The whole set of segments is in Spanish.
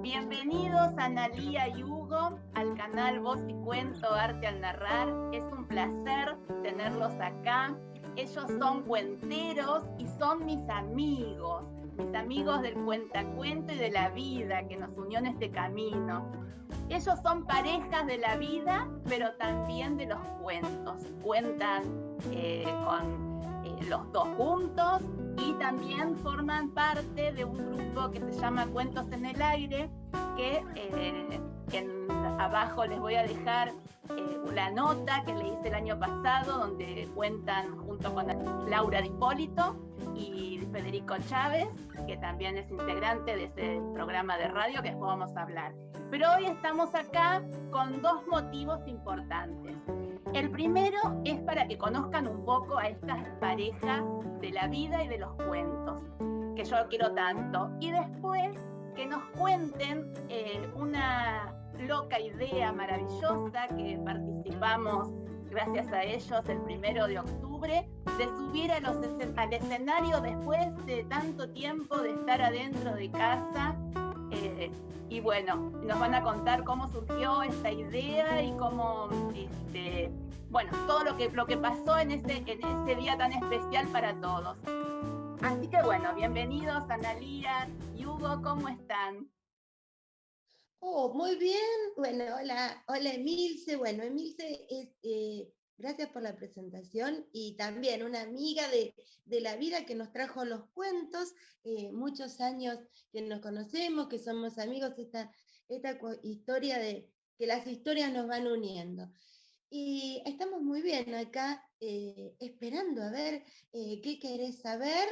Bienvenidos Analía y Hugo al canal Voz y Cuento Arte al Narrar. Es un placer tenerlos acá. Ellos son cuenteros y son mis amigos del cuentacuento y de la vida que nos unió en este camino. Ellos son parejas de la vida, pero también de los cuentos. Cuentan con los dos juntos y también forman parte de un grupo que se llama Cuentos en el Aire, que abajo les voy a dejar la nota que le hice el año pasado, donde cuentan junto con Laura Di Hipólito y Federico Chávez, que también es integrante de ese programa de radio que después vamos a hablar. Pero hoy estamos acá con dos motivos importantes. El primero es para que conozcan un poco a esta pareja de la vida y de los cuentos, que yo quiero tanto. Y después que nos cuenten una loca idea maravillosa que participamos gracias a ellos el 1 de octubre, de subir al escenario después de tanto tiempo de estar adentro de casa. Y bueno, nos van a contar cómo surgió esta idea y cómo, bueno, todo lo que pasó en ese día tan especial para todos. Así que bueno, bienvenidos Analía y Hugo, ¿cómo están? Oh, muy bien. Bueno, hola Emilce. Bueno, Emilce es, gracias por la presentación y también una amiga de la vida que nos trajo los cuentos, muchos años que nos conocemos, que somos amigos, esta historia de que las historias nos van uniendo. Y estamos muy bien acá esperando a ver qué querés saber.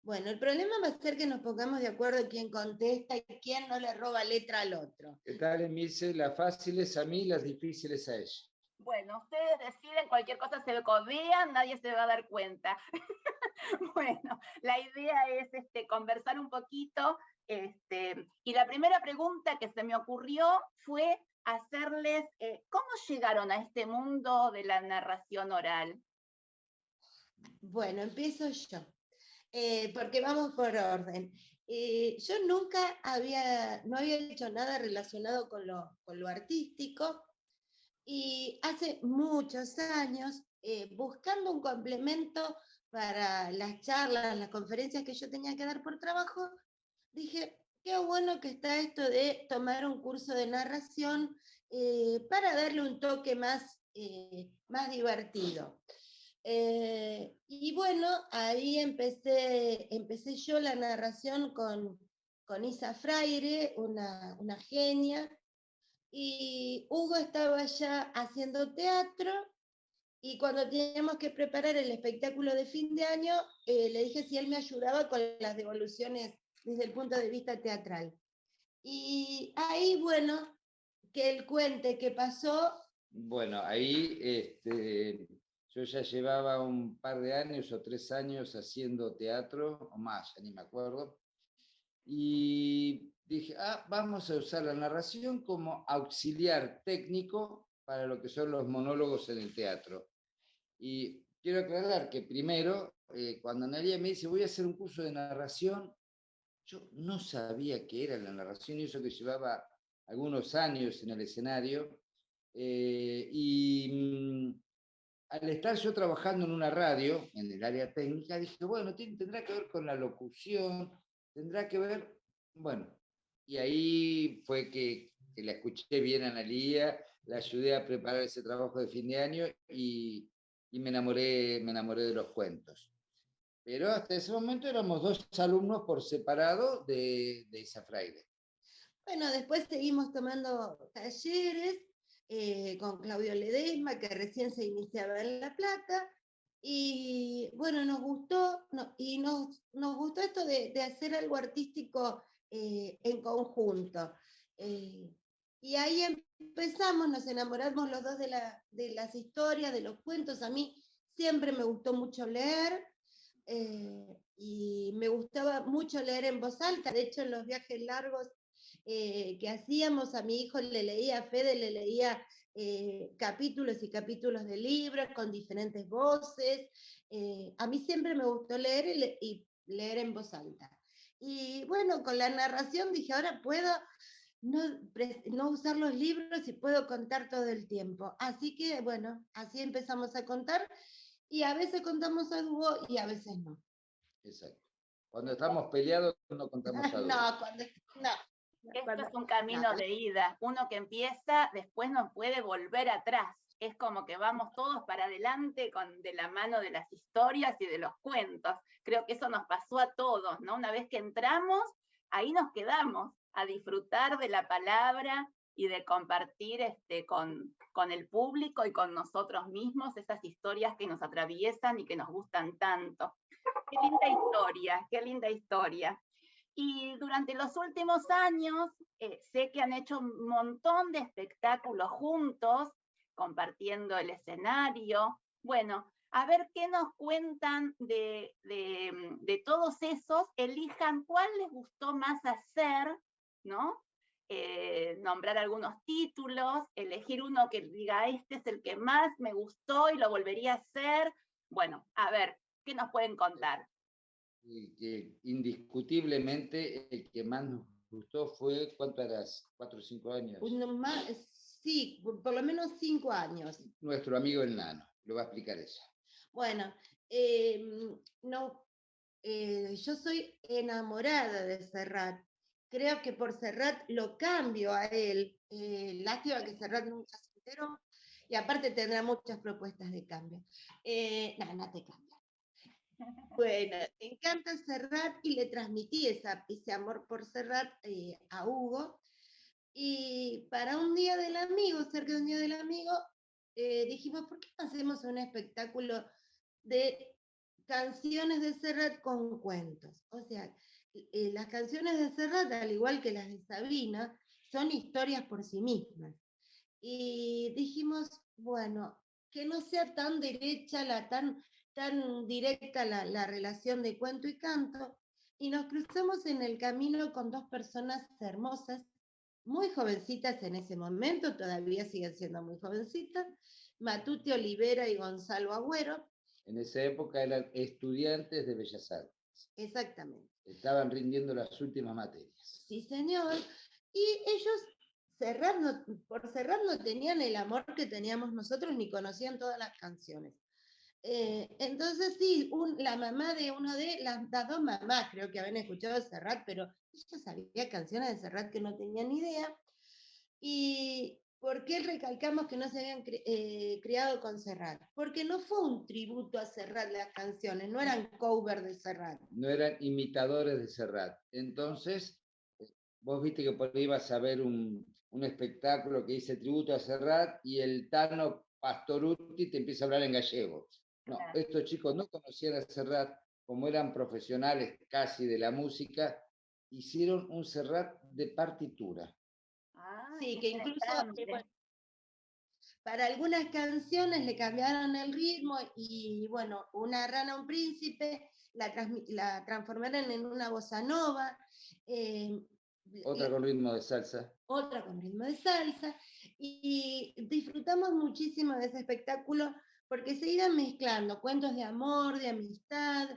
Bueno, el problema va a ser que nos pongamos de acuerdo quién contesta y quién no le roba letra al otro. ¿Qué tal, Emilce? Las fáciles a mí, las difíciles a ella. Bueno, ustedes deciden, cualquier cosa se codean, nadie se va a dar cuenta. Bueno, la idea es conversar un poquito. Y la primera pregunta que se me ocurrió fue hacerles, ¿cómo llegaron a este mundo de la narración oral? Bueno, empiezo yo, porque vamos por orden. Yo nunca no había hecho nada relacionado con lo artístico, y hace muchos años, buscando un complemento para las charlas, las conferencias que yo tenía que dar por trabajo, dije, qué bueno que está esto de tomar un curso de narración para darle un toque más divertido. Y bueno, ahí empecé yo la narración con Isa Fraire, una genia, y Hugo estaba ya haciendo teatro, y cuando teníamos que preparar el espectáculo de fin de año, le dije si él me ayudaba con las devoluciones desde el punto de vista teatral. Y ahí, bueno, que él cuente qué pasó. Bueno, ahí yo ya llevaba un par de años o 3 años haciendo teatro, o más, ya ni me acuerdo, y dije, vamos a usar la narración como auxiliar técnico para lo que son los monólogos en el teatro. Y quiero aclarar que primero, cuando Analia me dice, voy a hacer un curso de narración, yo no sabía qué era la narración, y eso que llevaba algunos años en el escenario. Al estar yo trabajando en una radio, en el área técnica, dije, bueno, tendrá que ver con la locución, tendrá que ver, bueno, y ahí fue que la escuché bien a Analía, la ayudé a preparar ese trabajo de fin de año y me enamoré de los cuentos. Pero hasta ese momento éramos 2 alumnos por separado de Isa Fraire. Bueno, después seguimos tomando talleres con Claudio Ledesma, que recién se iniciaba en La Plata, y bueno, nos gustó, nos gustó esto de hacer algo artístico en conjunto. Y ahí empezamos, nos enamoramos los dos de las historias, de los cuentos. A mí siempre me gustó mucho leer, y me gustaba mucho leer en voz alta. De hecho, en los viajes largos que hacíamos, a mi hijo le leía, a Fede le leía capítulos y capítulos de libros con diferentes voces. A mí siempre me gustó leer y leer en voz alta. Y bueno, con la narración dije, ahora puedo no usar los libros y puedo contar todo el tiempo. Así que bueno, así empezamos a contar y a veces contamos a dúo y a veces no. Exacto. Cuando estamos peleados no contamos a dúo. No, Esto es un camino de ida. Uno que empieza, después no puede volver atrás. Es como que vamos todos para adelante de la mano de las historias y de los cuentos. Creo que eso nos pasó a todos, ¿no? Una vez que entramos, ahí nos quedamos a disfrutar de la palabra y de compartir con el público y con nosotros mismos esas historias que nos atraviesan y que nos gustan tanto. Qué linda historia, qué linda historia. Y durante los últimos años sé que han hecho un montón de espectáculos juntos, compartiendo el escenario. Bueno, a ver qué nos cuentan de todos esos. Elijan cuál les gustó más hacer, ¿no? Nombrar algunos títulos, elegir uno que diga, este es el que más me gustó y lo volvería a hacer. Bueno, a ver, ¿qué nos pueden contar? Y que indiscutiblemente el que más nos gustó fue, ¿cuánto eras? 4 o 5 años. Sí, por lo menos 5 años. Nuestro amigo el Nano, lo va a explicar ella. Bueno, no, yo soy enamorada de Serrat. Creo que por Serrat lo cambio a él. Lástima que Serrat nunca se enteró. Y aparte tendrá muchas propuestas de cambio. No te cambia. Bueno, me encanta Serrat y le transmití ese amor por Serrat a Hugo. Y para un día del amigo, cerca de un día del amigo, dijimos, ¿por qué no hacemos un espectáculo de canciones de Serrat con cuentos? O sea, las canciones de Serrat, al igual que las de Sabina, son historias por sí mismas. Y dijimos, bueno, que no sea tan derecha, tan directa la relación de cuento y canto, y nos cruzamos en el camino con dos personas hermosas, muy jovencitas en ese momento, todavía siguen siendo muy jovencitas, Matute Olivera y Gonzalo Agüero. En esa época eran estudiantes de Bellas Artes. Exactamente. Estaban rindiendo las últimas materias. Sí, señor. Y ellos por Serrat no tenían el amor que teníamos nosotros, ni conocían todas las canciones. Entonces sí, la mamá de uno de las dos mamás creo que habían escuchado de Serrat, pero ella sabía canciones de Serrat que no tenían ni idea. ¿Y por qué recalcamos que no se habían criado con Serrat? Porque no fue un tributo a Serrat las canciones, no eran cover de Serrat. No eran imitadores de Serrat. Entonces, vos viste que por ahí ibas a ver un espectáculo que dice tributo a Serrat y el Tano Pastorutti te empieza a hablar en gallego. No, estos chicos no conocían a Serrat, como eran profesionales casi de la música, hicieron un Serrat de partitura. Sí, que incluso para algunas canciones le cambiaron el ritmo y bueno, Una rana, un príncipe, la transformaron en una bossa nova. Otra con ritmo de salsa. Otra con ritmo de salsa. Y disfrutamos muchísimo de ese espectáculo porque se iban mezclando cuentos de amor, de amistad,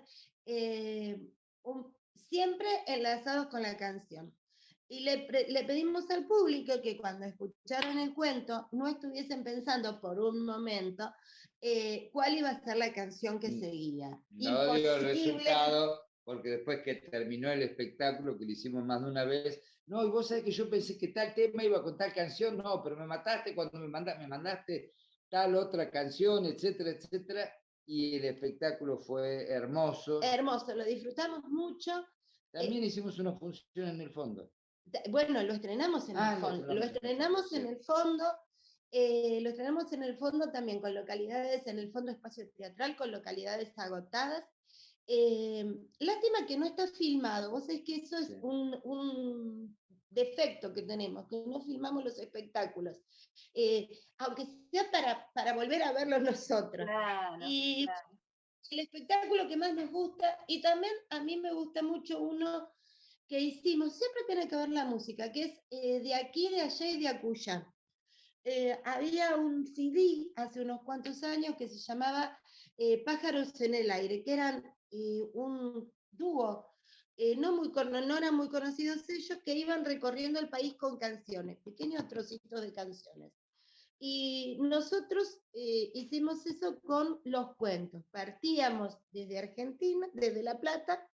siempre enlazados con la canción. Y le pedimos al público que cuando escucharon el cuento no estuviesen pensando por un momento cuál iba a ser la canción que seguía. No dio el resultado, porque después que terminó el espectáculo, que lo hicimos más de una vez, no, y vos sabés que yo pensé que tal tema iba con tal canción, no, pero me mataste cuando me mandaste tal otra canción, etcétera, etcétera, y el espectáculo fue hermoso. Hermoso, lo disfrutamos mucho. También hicimos una función en el fondo. Bueno, lo estrenamos en el fondo. Lo estrenamos en el fondo. Lo estrenamos en el fondo también con localidades, en el fondo espacio teatral, con localidades agotadas. Lástima que no está filmado. Vos sabés que eso es un defecto que tenemos, que no filmamos los espectáculos. Aunque sea para volver a verlos nosotros. Claro, y el espectáculo que más nos gusta, y también a mí me gusta mucho uno que hicimos, siempre tiene que ver la música, que es de aquí, de allá y de acullá. Había un CD hace unos cuantos años que se llamaba Pájaros en el Aire, que eran un dúo no eran muy conocidos ellos, que iban recorriendo el país con canciones, pequeños trocitos de canciones. Y nosotros hicimos eso con los cuentos. Partíamos desde Argentina, desde La Plata,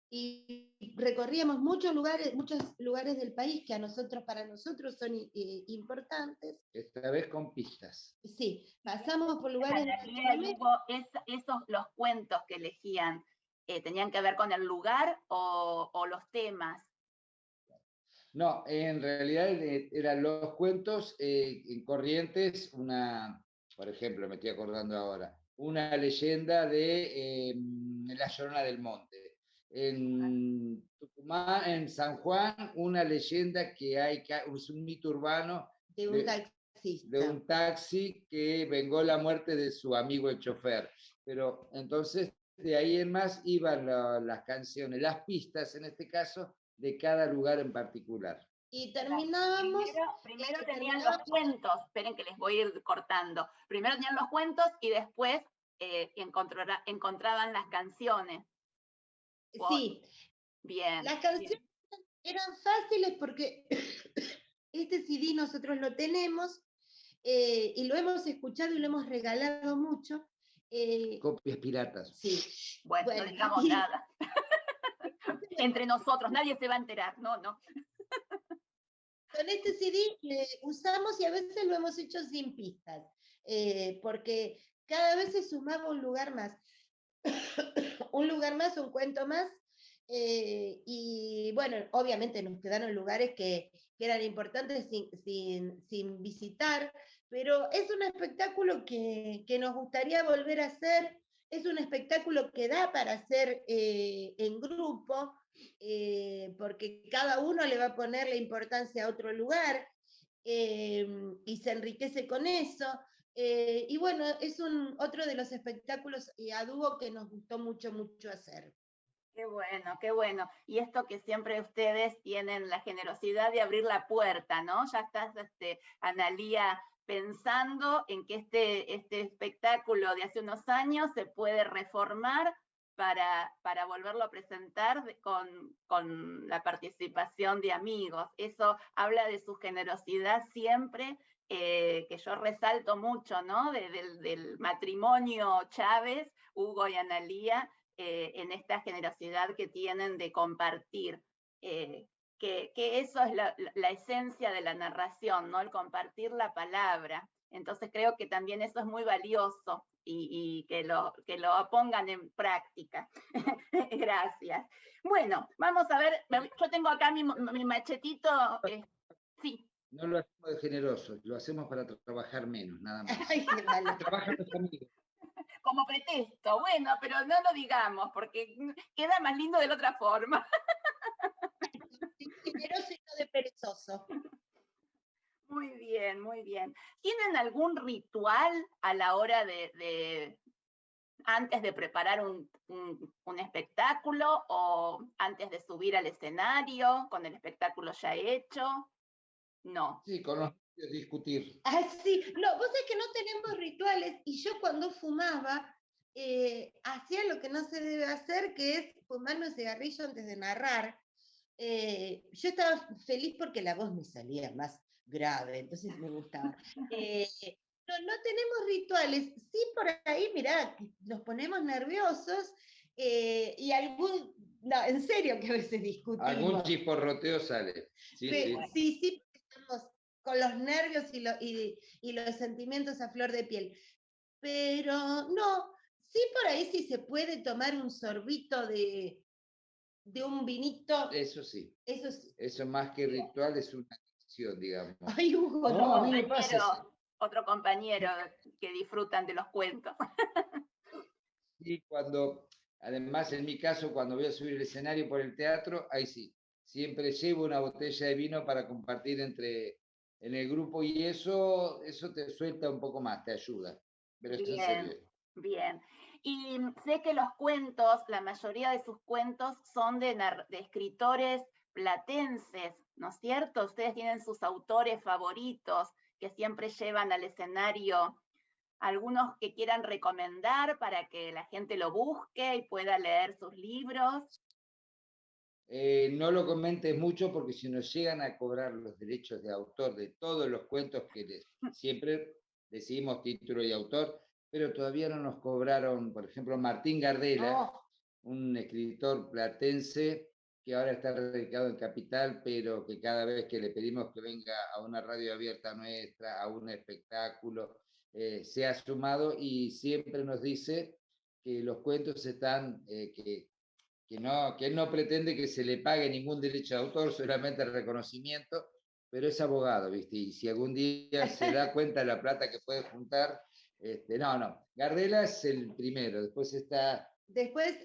y recorríamos muchos lugares del país que para nosotros son importantes. Esta vez con pistas. Sí, pasamos por lugares de Hugo, los cuentos que elegían, ¿tenían que ver con el lugar o los temas? No, en realidad eran los cuentos en Corrientes, por ejemplo, me estoy acordando ahora, una leyenda de La Llorona del Monte. En Tucumán, en San Juan, una leyenda es un mito urbano de un taxista. De un taxi que vengó la muerte de su amigo el chofer. Pero entonces, de ahí en más iban las canciones, las pistas en este caso, de cada lugar en particular. Y terminábamos... Primero tenían los cuentos, esperen que les voy a ir cortando. Primero tenían los cuentos y después encontraban las canciones. Sí. Bien. Las canciones eran fáciles porque este CD nosotros lo tenemos y lo hemos escuchado y lo hemos regalado mucho. Copias piratas. Sí. Bueno, no digamos nada. Entre nosotros, nadie se va a enterar. No. Con este CD usamos y a veces lo hemos hecho sin pistas, porque cada vez se sumaba un lugar más. Un cuento más. Y bueno, obviamente nos quedaron lugares que eran importantes sin visitar, pero es un espectáculo que nos gustaría volver a hacer. Es un espectáculo que da para hacer en grupo, porque cada uno le va a poner la importancia a otro lugar y se enriquece con eso. Y bueno, es otro de los espectáculos a dúo que nos gustó mucho hacer. Qué bueno, qué bueno. Y esto que siempre ustedes tienen la generosidad de abrir la puerta, ¿no? Ya estás, Analía, pensando en que este espectáculo de hace unos años se puede reformar para volverlo a presentar con la participación de amigos. Eso habla de su generosidad siempre, que yo resalto mucho, ¿no? Del matrimonio Chávez, Hugo y Analía, en esta generosidad que tienen de compartir, que eso es la esencia de la narración, ¿no? El compartir la palabra. Entonces creo que también eso es muy valioso y que lo pongan en práctica. Gracias. Bueno, vamos a ver, yo tengo acá mi machetito. Sí. No lo hacemos de generosos, lo hacemos para trabajar menos, nada más. Ay, qué malo. Trabajan los amigos. Como pretexto, bueno, pero no lo digamos, porque queda más lindo de la otra forma. Generoso y no de perezoso. Muy bien, muy bien. ¿Tienen algún ritual a la hora antes de preparar un espectáculo o antes de subir al escenario con el espectáculo ya hecho? No. Sí, con los discutir. Ah, sí, no, vos sabés que no tenemos rituales y yo cuando fumaba hacía lo que no se debe hacer, que es fumarme un cigarrillo antes de narrar. Yo estaba feliz porque la voz me salía más grave, entonces me gustaba. No tenemos rituales, sí por ahí, mirá, nos ponemos nerviosos y no, en serio que a veces discutimos. Algún chisporroteo sale. Sí, estamos con los nervios y los sentimientos a flor de piel. Pero no, sí por ahí sí se puede tomar un sorbito de un vinito. Eso sí. Eso sí. Eso más que ritual es una acción, digamos. Ay, Hugo, no, a mí me pasa así. Otro compañero que disfrutan de los cuentos. Sí, además en mi caso, cuando voy a subir el escenario por el teatro, ahí sí, siempre llevo una botella de vino para compartir en el grupo y eso te suelta un poco más, te ayuda. Pero esto en serio. Bien. Y sé que los cuentos, la mayoría de sus cuentos son de escritores platenses, ¿no es cierto? Ustedes tienen sus autores favoritos que siempre llevan al escenario, algunos que quieran recomendar para que la gente lo busque y pueda leer sus libros. No lo comentes mucho porque si nos llegan a cobrar los derechos de autor de todos los cuentos siempre decimos título y autor, pero todavía no nos cobraron, por ejemplo, Martín Gardela, un escritor platense que ahora está radicado en Capital, pero que cada vez que le pedimos que venga a una radio abierta nuestra, a un espectáculo, se ha sumado y siempre nos dice que los cuentos están, que él no pretende que se le pague ningún derecho de autor, solamente el reconocimiento, pero es abogado, ¿viste? Y si algún día se da cuenta de la plata que puede juntar, no. Gardela es el primero, después está... Después,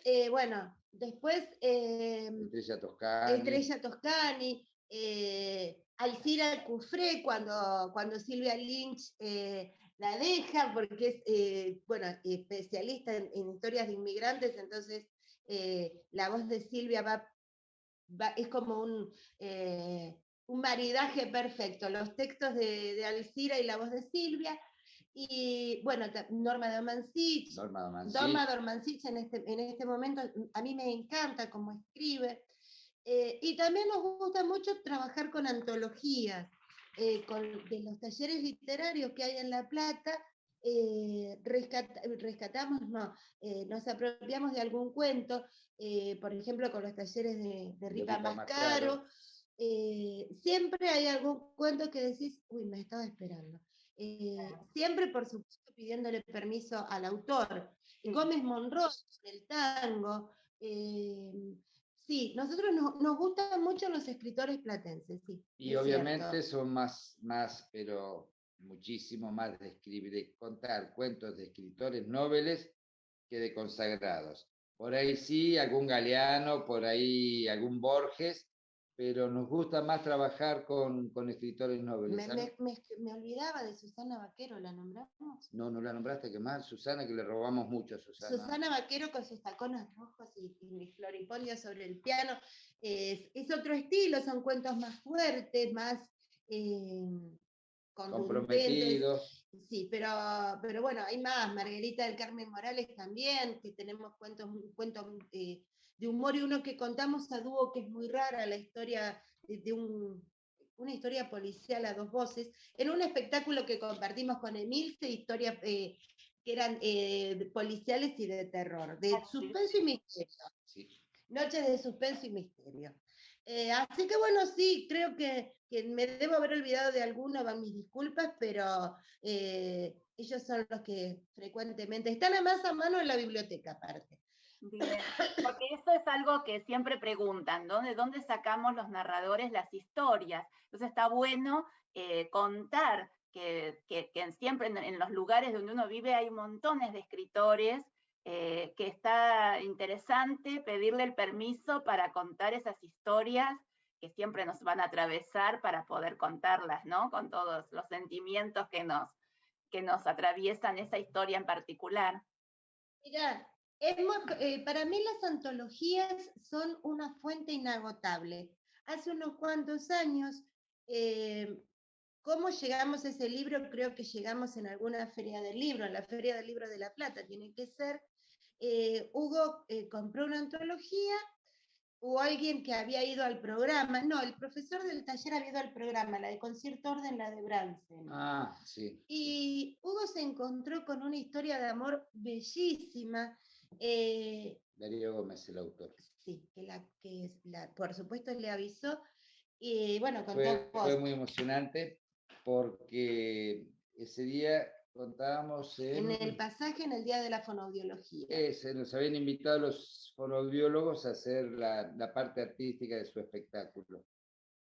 después Estrella Toscani, Alcira Cufré, cuando Silvia Lynch la deja, porque es especialista en historias de inmigrantes, entonces la voz de Silvia es como un maridaje perfecto, los textos de Alcira y la voz de Silvia. Y bueno, Norma Dormansich en este momento a mí me encanta cómo escribe. Y también nos gusta mucho trabajar con antologías, de los talleres literarios que hay en La Plata. Nos apropiamos de algún cuento, por ejemplo con los talleres de Ripa Mascaro. Siempre hay algún cuento que decís, uy, me estaba esperando. Siempre, por supuesto, pidiéndole permiso al autor. Gómez Monroy, el tango. Sí, nosotros nos gustan mucho los escritores platenses, sí. Y obviamente son más, pero muchísimo más de contar cuentos de escritores nobles que de consagrados. Por ahí sí, algún Galeano, por ahí algún Borges, pero nos gusta más trabajar con escritores nobles. Me olvidaba de Susana Vaquero, ¿la nombramos? No la nombraste, qué mal, Susana, que le robamos mucho a Susana. Susana Vaquero con sus tacones rojos y mi floripondio sobre el piano. Es otro estilo, son cuentos más fuertes, más comprometidos. Sí, pero bueno, hay más. Margarita del Carmen Morales también, que tenemos un cuento de humor y uno que contamos a dúo, que es muy rara, la historia de una historia policial a dos voces, en un espectáculo que compartimos con Emilce, historias que eran policiales y de terror, de suspenso y misterio. Sí. Noches de suspenso y misterio. Así que bueno, sí, creo que me debo haber olvidado de alguno, van mis disculpas, pero ellos son los que frecuentemente están más a mano en la biblioteca aparte. Bien, porque eso es algo que siempre preguntan, ¿no? ¿De dónde sacamos los narradores las historias? Entonces está bueno contar que siempre en los lugares donde uno vive hay montones de escritores, que está interesante pedirle el permiso para contar esas historias que siempre nos van a atravesar para poder contarlas, ¿no? Con todos los sentimientos que nos atraviesan esa historia en particular. Mirá, para mí las antologías son una fuente inagotable. Hace unos cuantos años, ¿cómo llegamos a ese libro? Creo que llegamos en alguna feria del libro, en la Feria del Libro de La Plata, tiene que ser. Hugo compró una antología, o alguien que había ido al programa, no, el profesor del taller había ido al programa, la de Concierto Orden, la de Bransen. Ah, sí. Y Hugo se encontró con una historia de amor bellísima. Darío Gómez, el autor. Sí, por supuesto le avisó. Y bueno, fue muy emocionante porque ese día contábamos en el pasaje en el Día de la Fonoaudiología. Nos habían invitado los fonoaudiólogos a hacer la parte artística de su espectáculo.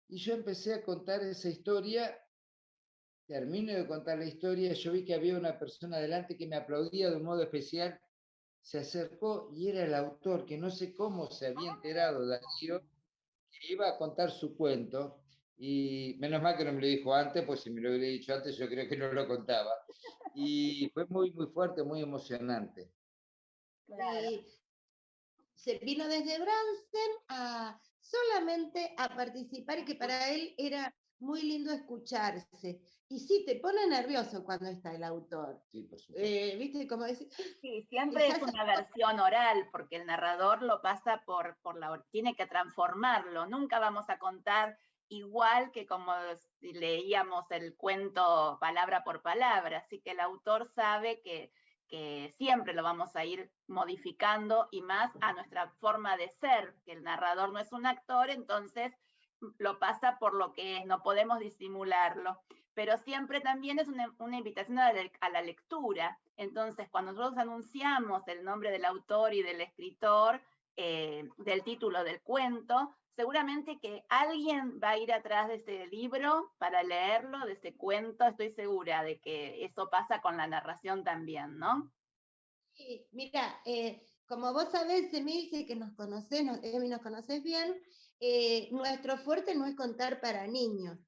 Y yo empecé a contar esa historia, termino de contar la historia, yo vi que había una persona delante que me aplaudía de un modo especial, se acercó y era el autor, que no sé cómo se había enterado, Darío, que iba a contar su cuento. Y menos mal que no me lo dijo antes, pues si me lo hubiera dicho antes yo creo que no lo contaba. Y fue muy, muy fuerte, muy emocionante. Claro. Se vino desde Bransen solamente a participar y que para él era muy lindo escucharse. Y sí, te pone nervioso cuando está el autor. Sí, por supuesto. ¿Viste? Como decir, Sí, siempre es una versión oral, porque el narrador lo pasa tiene que transformarlo. Nunca vamos a contar igual que como si leíamos el cuento palabra por palabra. Así que el autor sabe que siempre lo vamos a ir modificando y más a nuestra forma de ser, que el narrador no es un actor, entonces lo pasa por lo que es, no podemos disimularlo. Pero siempre también es una invitación a la lectura. Entonces, cuando nosotros anunciamos el nombre del autor y del escritor, del título del cuento, seguramente que alguien va a ir atrás de ese libro para leerlo, de ese cuento. Estoy segura de que eso pasa con la narración también, ¿no? sí, mira, como vos sabés, Emilce, que nos conocés, Emi, nos conocés bien, nuestro fuerte no es contar para niños.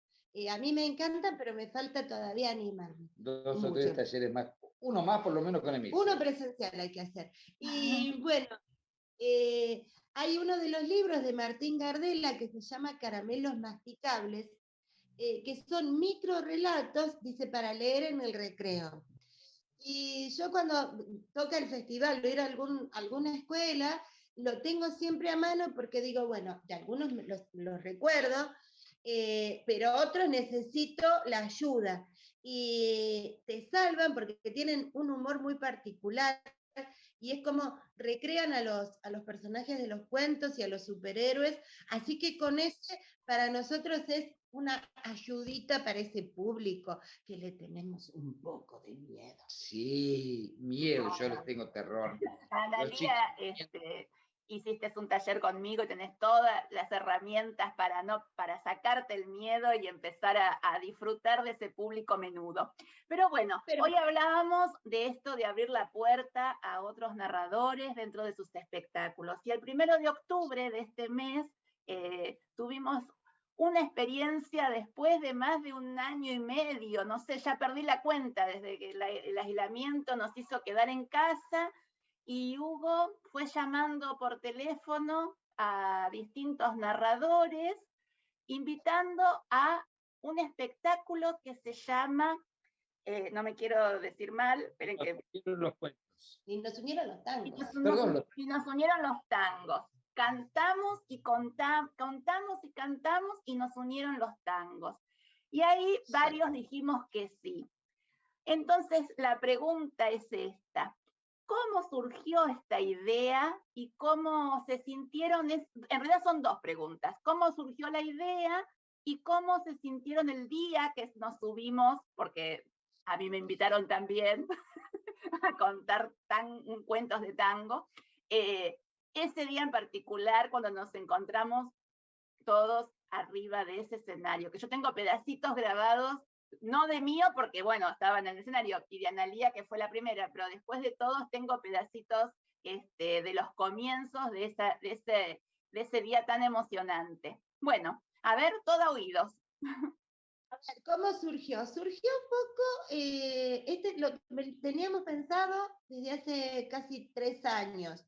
A mí me encanta, pero me falta todavía animarme. 2 o 3 talleres más, uno más por lo menos con Emilce. Uno presencial hay que hacer. Y bueno, hay uno de los libros de Martín Gardela que se llama Caramelos Masticables, que son microrelatos, dice, para leer en el recreo. Y yo cuando toca el festival o ir a alguna escuela, lo tengo siempre a mano porque digo, bueno, de algunos los recuerdo, pero otros necesito la ayuda. Y te salvan porque tienen un humor muy particular y es como recrean a los personajes de los cuentos y a los superhéroes. Así que con ese, para nosotros es una ayudita para ese público que le tenemos un poco de miedo. Sí, miedo, yo les tengo terror. Analía, hiciste un taller conmigo y tenés todas las herramientas para sacarte el miedo y empezar a disfrutar de ese público menudo. Pero bueno, hoy hablábamos de esto de abrir la puerta a otros narradores dentro de sus espectáculos. Y el 1 de octubre de este mes tuvimos una experiencia después de más de 1 año y medio, no sé, ya perdí la cuenta desde que el aislamiento nos hizo quedar en casa, y Hugo fue llamando por teléfono a distintos narradores, invitando a un espectáculo que se llama, no me quiero decir mal, esperen que... Los cuentos. Y nos unieron los tangos. Y nos unieron los tangos. Cantamos y contamos y cantamos y nos unieron los tangos. Y ahí varios dijimos que sí. Entonces la pregunta es esta: ¿cómo surgió esta idea y cómo se sintieron? En realidad son 2 preguntas. ¿Cómo surgió la idea y cómo se sintieron el día que nos subimos? Porque a mí me invitaron también a contar cuentos de tango. Ese día en particular, cuando nos encontramos todos arriba de ese escenario, que yo tengo pedacitos grabados, no de mío, porque bueno, estaba en el escenario, y de Analía, que fue la primera, pero después de todos tengo pedacitos de los comienzos de ese día tan emocionante. Bueno, a ver, todo oídos. A ver, ¿cómo surgió? Surgió un poco, lo teníamos pensado desde hace casi 3 años.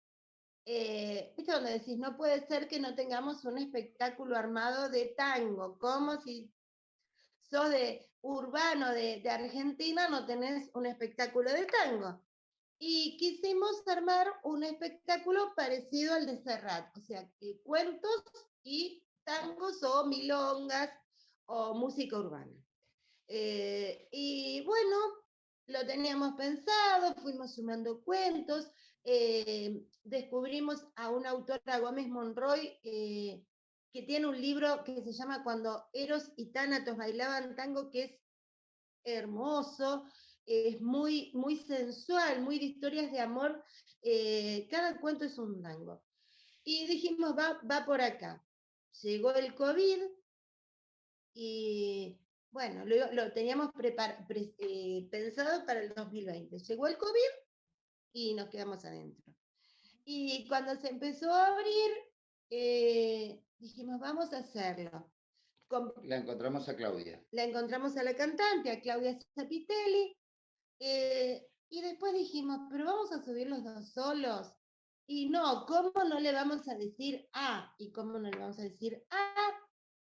¿Viste donde decís, no puede ser que no tengamos un espectáculo armado de tango? Como si sos de urbano de Argentina, no tenés un espectáculo de tango. Y quisimos armar un espectáculo parecido al de Serrat, o sea, cuentos y tangos o milongas o música urbana. Y bueno, lo teníamos pensado, fuimos sumando cuentos, descubrimos a una autora, Gómez Monroy, que tiene un libro que se llama Cuando Eros y Tánatos bailaban tango, que es hermoso, es muy, muy sensual, muy de historias de amor, cada cuento es un tango. Y dijimos, va por acá. Llegó el COVID y bueno, lo teníamos pensado para el 2020. Llegó el COVID y nos quedamos adentro. Y cuando se empezó a abrir, dijimos, vamos a hacerlo. La encontramos a Claudia. La encontramos a la cantante, a Claudia Zapitelli, y después dijimos, pero vamos a subir los 2 solos. Y no, ¿cómo no le vamos a decir A? ¿Y cómo no le vamos a decir A?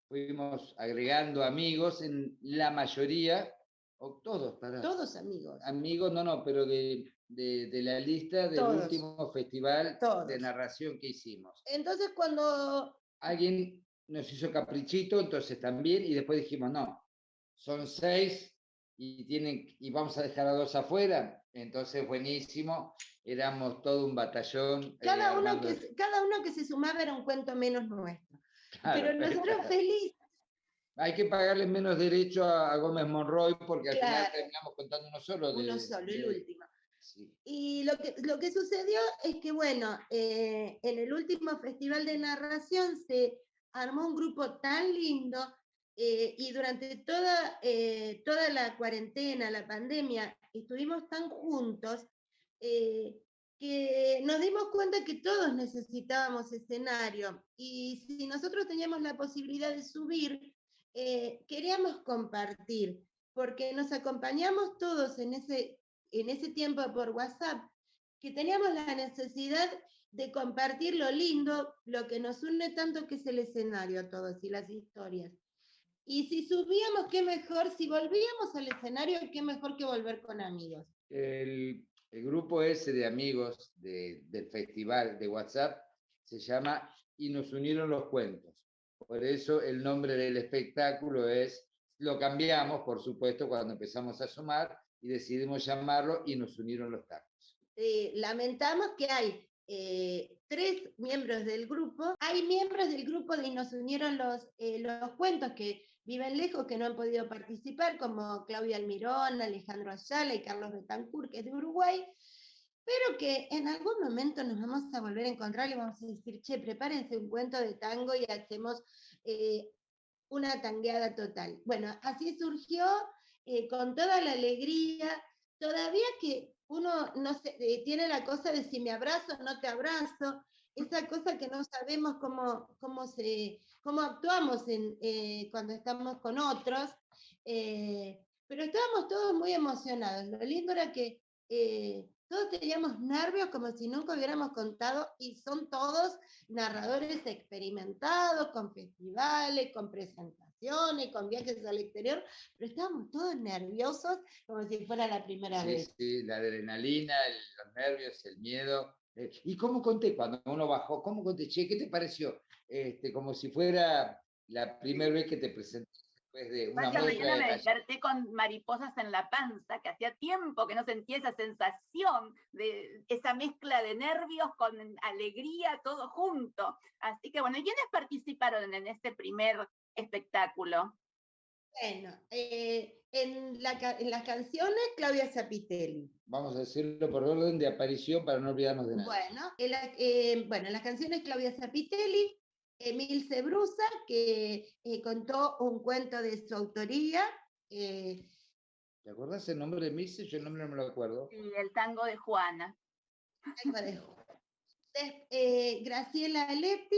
Fuimos agregando amigos, en la mayoría O todos, para. Todos amigos. Amigos, no, pero de la lista del Todos. último festival Todos. de narración que hicimos. Entonces cuando... Alguien nos hizo caprichito, entonces también, y después dijimos, no, son 6 y vamos a dejar a 2 afuera. Entonces, buenísimo, éramos todo un batallón. Cada uno que se sumaba era un cuento menos nuestro. Claro, pero nosotros felices. Hay que pagarle menos derecho a Gómez Monroy porque al Claro. final terminamos contando uno solo. El último. Sí. Y lo que sucedió es que, bueno, en el último festival de narración se armó un grupo tan lindo y durante toda la cuarentena, la pandemia, estuvimos tan juntos que nos dimos cuenta que todos necesitábamos escenario y si nosotros teníamos la posibilidad de subir, queríamos compartir, porque nos acompañamos todos en ese tiempo por WhatsApp, que teníamos la necesidad de compartir lo lindo, lo que nos une tanto, que es el escenario todos y las historias. Y si subíamos, qué mejor, si volvíamos al escenario, qué mejor que volver con amigos. El grupo ese de amigos del festival de WhatsApp se llama Y nos unieron los cuentos. Por eso el nombre del espectáculo lo cambiamos, por supuesto, cuando empezamos a sumar y decidimos llamarlo Y nos unieron los tacos. Lamentamos que hay 3 miembros del grupo. Hay miembros del grupo de Y nos unieron los cuentos que viven lejos, que no han podido participar, como Claudia Almirón, Alejandro Ayala y Carlos Betancourt, que es de Uruguay, pero que en algún momento nos vamos a volver a encontrar y vamos a decir, che, prepárense un cuento de tango y hacemos una tangueada total. Bueno, así surgió, con toda la alegría, todavía que uno no tiene la cosa de si me abrazo o no te abrazo, esa cosa que no sabemos cómo actuamos cuando estamos con otros, pero estábamos todos muy emocionados. Lo lindo era que todos teníamos nervios como si nunca hubiéramos contado, y son todos narradores experimentados, con festivales, con presentaciones, con viajes al exterior, pero estábamos todos nerviosos como si fuera la primera vez. Sí, la adrenalina, los nervios, el miedo. ¿Y cómo conté cuando uno bajó? ¿Cómo conté? Che, ¿qué te pareció? Como si fuera la primera vez que te presenté después de una muestra mañana de me desperté con mariposas en la panza, que hacía tiempo que no sentía esa sensación de esa mezcla de nervios con alegría, todo junto. Así que bueno, ¿y quiénes participaron en este primer espectáculo? Bueno, en las canciones, Claudia Zapitelli. Vamos a decirlo por orden de aparición para no olvidarnos de nada. Bueno, en las canciones, Claudia Zapitelli, Emil Sebrusa, que contó un cuento de su autoría. ¿Te acordás el nombre de Missy? Yo el nombre no me lo acuerdo. Sí, el tango de Juana. Graciela Alepi,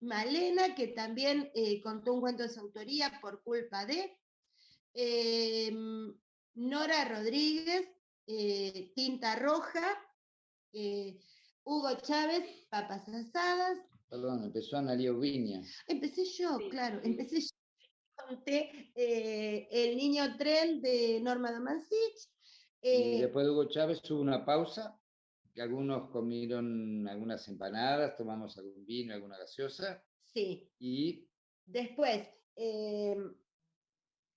Malena, que también contó un cuento de su autoría, Por culpa de. Nora Rodríguez, Tinta Roja. Hugo Chávez, Papas Asadas. Perdón, empezó Analia Ubiña. Empecé yo, Sí, claro, sí. empecé yo. Conté El niño tren de Norma Domansich. Y después de Hugo Chávez hubo una pausa, que algunos comieron algunas empanadas, tomamos algún vino, alguna gaseosa. Sí. Y después,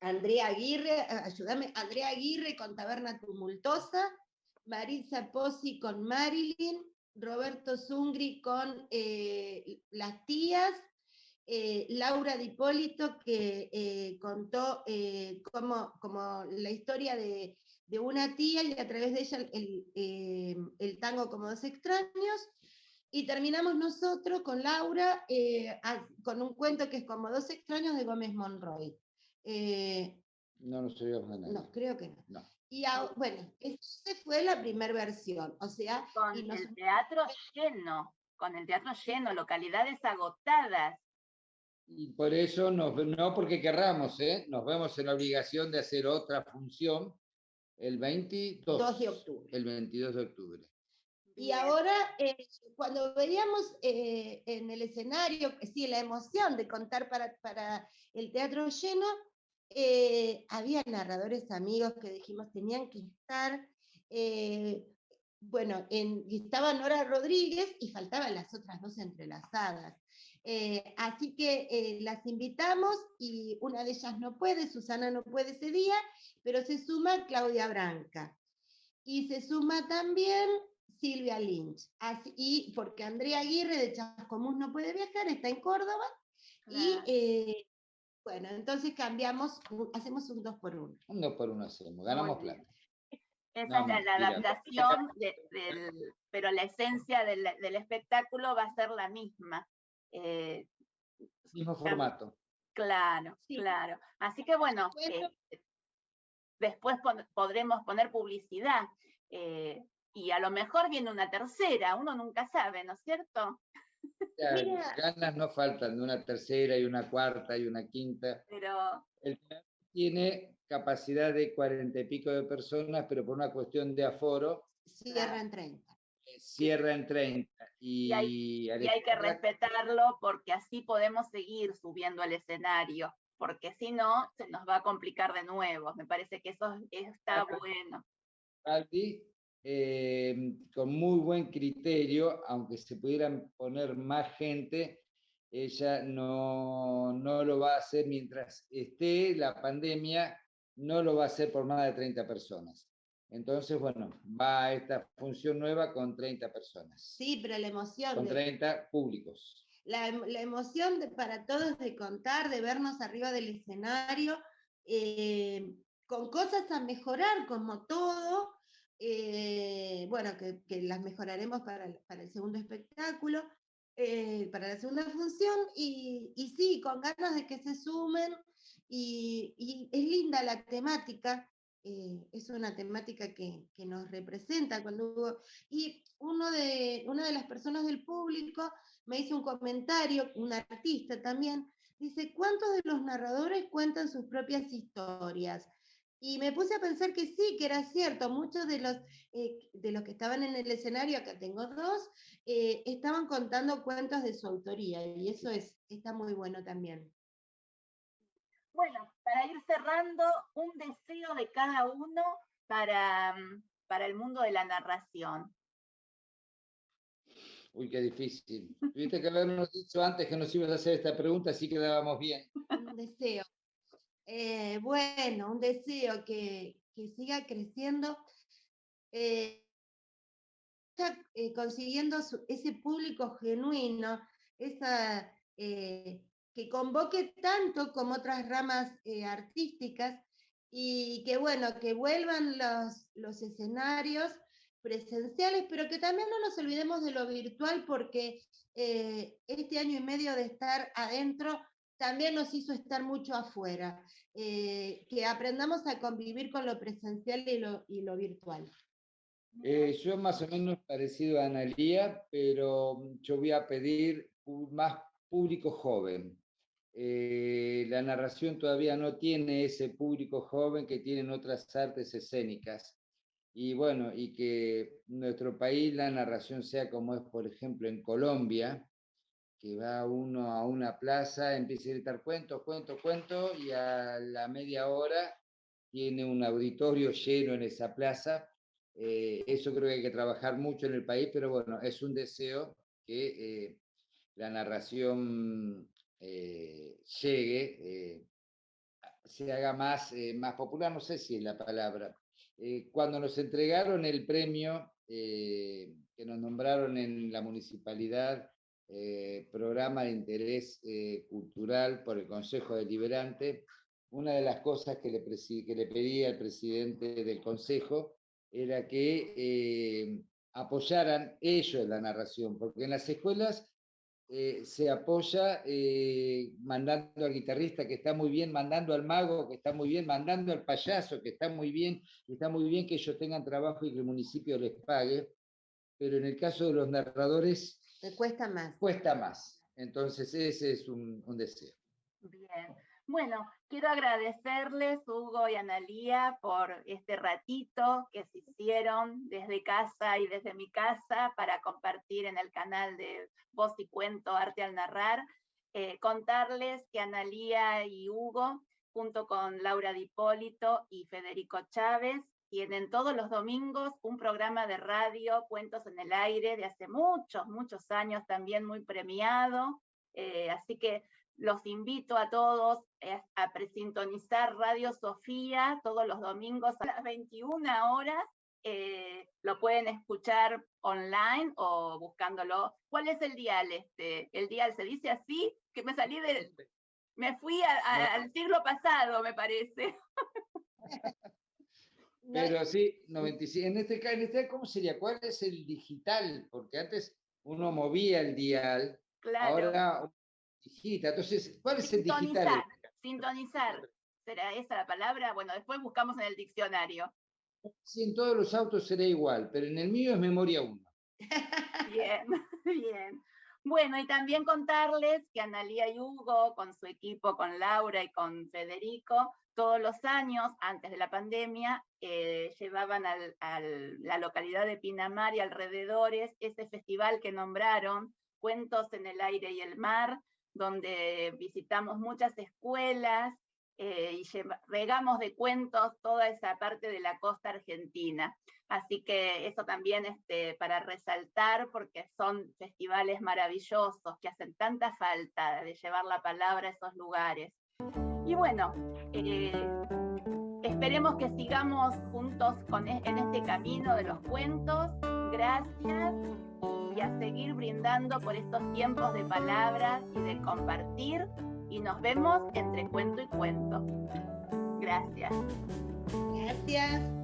Andrea Aguirre, ayúdame, Andrea Aguirre con Taberna Tumultuosa, Marisa Pozzi con Marilyn, Roberto Zungri con Las Tías, Laura Di Polito, que contó como la historia de una tía, y a través de ella el tango como dos extraños. Y terminamos nosotros con Laura con un cuento que es como Dos extraños de Gómez Monroy. no nos oímos de nada. No, creo que no. No. Y bueno, esa fue la primera versión, o sea... Con el teatro lleno, localidades agotadas. Y por eso, no porque querramos, nos vemos en la obligación de hacer otra función el 22 de octubre. El 22 de octubre. Y ahora, cuando veíamos en el escenario, sí, la emoción de contar para el teatro lleno, había narradores amigos que dijimos tenían que estar. Bueno, estaba Nora Rodríguez y faltaban las otras dos entrelazadas. Así que las invitamos y una de ellas no puede, Susana no puede ese día, pero se suma Claudia Branca. Y se suma también Silvia Lynch. Y porque Andrea Aguirre de Chascomús no puede viajar, está en Córdoba. Claro. Y bueno, entonces cambiamos, hacemos un 2x1. Un 2x1 hacemos, ganamos plata. Esa es la adaptación, pero la esencia del espectáculo va a ser la misma. Mismo formato. Claro, sí. Claro. Así que bueno, después podremos poner publicidad y a lo mejor viene una tercera, uno nunca sabe, ¿no es cierto? Ya, ganas no faltan de una tercera y una cuarta y una quinta. Pero el teatro tiene capacidad de 40 y pico de personas, pero por una cuestión de aforo cierra en 30. Cierra en 30. Y hay que respetarlo porque así podemos seguir subiendo al escenario, porque si no, se nos va a complicar de nuevo. Me parece que eso está bueno. Aldi, con muy buen criterio, aunque se pudieran poner más gente, ella no lo va a hacer mientras esté la pandemia, no lo va a hacer por más de 30 personas. Entonces, bueno, va a esta función nueva con 30 personas. Sí, pero la emoción. Con 30 públicos. La emoción para todos de contar, de vernos arriba del escenario, con cosas a mejorar, como todo. Bueno, que las mejoraremos para el segundo espectáculo, para la segunda función, y sí, con ganas de que se sumen, y es linda la temática. Es una temática que nos representa y una de las personas del público me hizo un comentario, un artista también, dice, ¿cuántos de los narradores cuentan sus propias historias? Y me puse a pensar que sí, que era cierto, muchos de los que estaban en el escenario, acá tengo dos, estaban contando cuentos de su autoría, y eso está muy bueno también. Bueno, para ir cerrando, un deseo de cada uno para el mundo de la narración. Uy, qué difícil. Tuviste que habernos dicho antes que nos ibas a hacer esta pregunta, así quedábamos bien. Un deseo. Bueno, un deseo que siga creciendo, consiguiendo ese público genuino, que convoque tanto como otras ramas artísticas, y que bueno, que vuelvan los escenarios presenciales, pero que también no nos olvidemos de lo virtual, porque este año y medio de estar adentro también nos hizo estar mucho afuera, que aprendamos a convivir con lo presencial y lo virtual. Yo más o menos parecido a Analía, pero yo voy a pedir más público joven. La narración todavía no tiene ese público joven que tienen otras artes escénicas. Y bueno, y que en nuestro país la narración sea como es, por ejemplo, en Colombia, que va uno a una plaza, empieza a gritar cuento, y a la media hora tiene un auditorio lleno en esa plaza. Eso creo que hay que trabajar mucho en el país, pero bueno, es un deseo que la narración llegue, se haga más popular, no sé si es la palabra. Cuando nos entregaron el premio que nos nombraron en la municipalidad, programa de interés cultural por el Consejo Deliberante, una de las cosas que le pedí al presidente del Consejo era que apoyaran ellos la narración, porque en las escuelas se apoya mandando al guitarrista, que está muy bien, mandando al mago, que está muy bien, mandando al payaso, que está muy bien, y está muy bien que ellos tengan trabajo y que el municipio les pague, pero en el caso de los narradores te cuesta más. Cuesta más. Entonces ese es un deseo. Bien. Bueno, quiero agradecerles, Hugo y Analía, por este ratito que se hicieron desde casa y desde mi casa para compartir en el canal de Voz y Cuento Arte al Narrar. Contarles que Analía y Hugo junto con Laura Di Ippolito y Federico Chávez, tienen todos los domingos un programa de radio, Cuentos en el Aire, de hace muchos, muchos años, también muy premiado. Así que los invito a todos a presintonizar Radio Sofía todos los domingos a las 21 horas. Lo pueden escuchar online o buscándolo. ¿Cuál es el dial? ¿El dial se dice así? Que me fui al siglo pasado, me parece. Pero sí, 95. En este, ¿cómo sería? ¿Cuál es el digital? Porque antes uno movía el dial, Claro. Ahora digita. Entonces, ¿cuál es el digital? Sintonizar. ¿Será esa la palabra? Bueno, después buscamos en el diccionario. Sí, en todos los autos será igual, pero en el mío es memoria 1. Bien, bien. Bueno, y también contarles que Analía y Hugo, con su equipo, con Laura y con Federico, todos los años, antes de la pandemia, llevaban a la localidad de Pinamar y alrededores ese festival que nombraron, Cuentos en el Aire y el Mar, donde visitamos muchas escuelas y regamos de cuentos toda esa parte de la costa argentina. Así que eso también para resaltar, porque son festivales maravillosos que hacen tanta falta de llevar la palabra a esos lugares. Y bueno, esperemos que sigamos juntos en este camino de los cuentos. Gracias y a seguir brindando por estos tiempos de palabras y de compartir. Y nos vemos entre cuento y cuento. Gracias. Gracias.